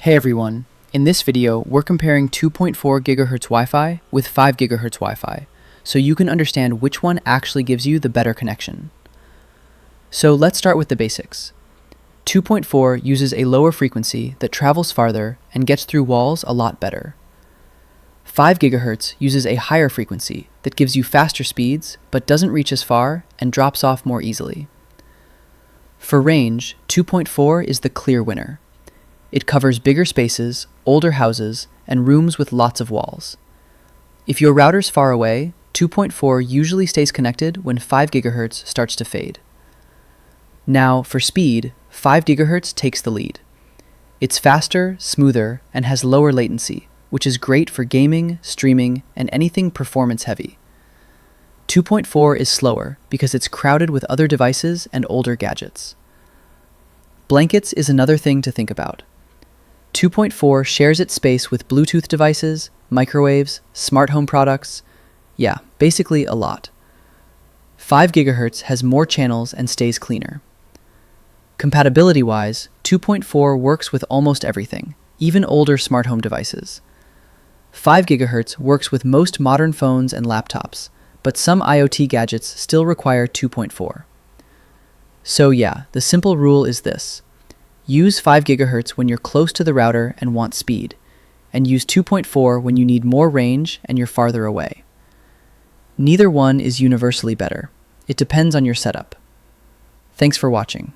Hey everyone, in this video we're comparing 2.4 GHz Wi-Fi with 5 GHz Wi-Fi, so you can understand which one actually gives you the better connection. So let's start with the basics. 2.4 uses a lower frequency that travels farther and gets through walls a lot better. 5 GHz uses a higher frequency that gives you faster speeds but doesn't reach as far and drops off more easily. For range, 2.4 is the clear winner. It covers bigger spaces, older houses, and rooms with lots of walls. If your router's far away, 2.4 usually stays connected when 5 GHz starts to fade. Now, for speed, 5 GHz takes the lead. It's faster, smoother, and has lower latency, which is great for gaming, streaming, and anything performance-heavy. 2.4 is slower because it's crowded with other devices and older gadgets. Blankets is another thing to think about. 2.4 shares its space with Bluetooth devices, microwaves, smart home products, basically a lot. 5 GHz has more channels and stays cleaner. Compatibility-wise, 2.4 works with almost everything, even older smart home devices. 5 GHz works with most modern phones and laptops, but some IoT gadgets still require 2.4. So the simple rule is this. Use 5 GHz when you're close to the router and want speed, and use 2.4 when you need more range and you're farther away. Neither one is universally better. It depends on your setup. Thanks for watching.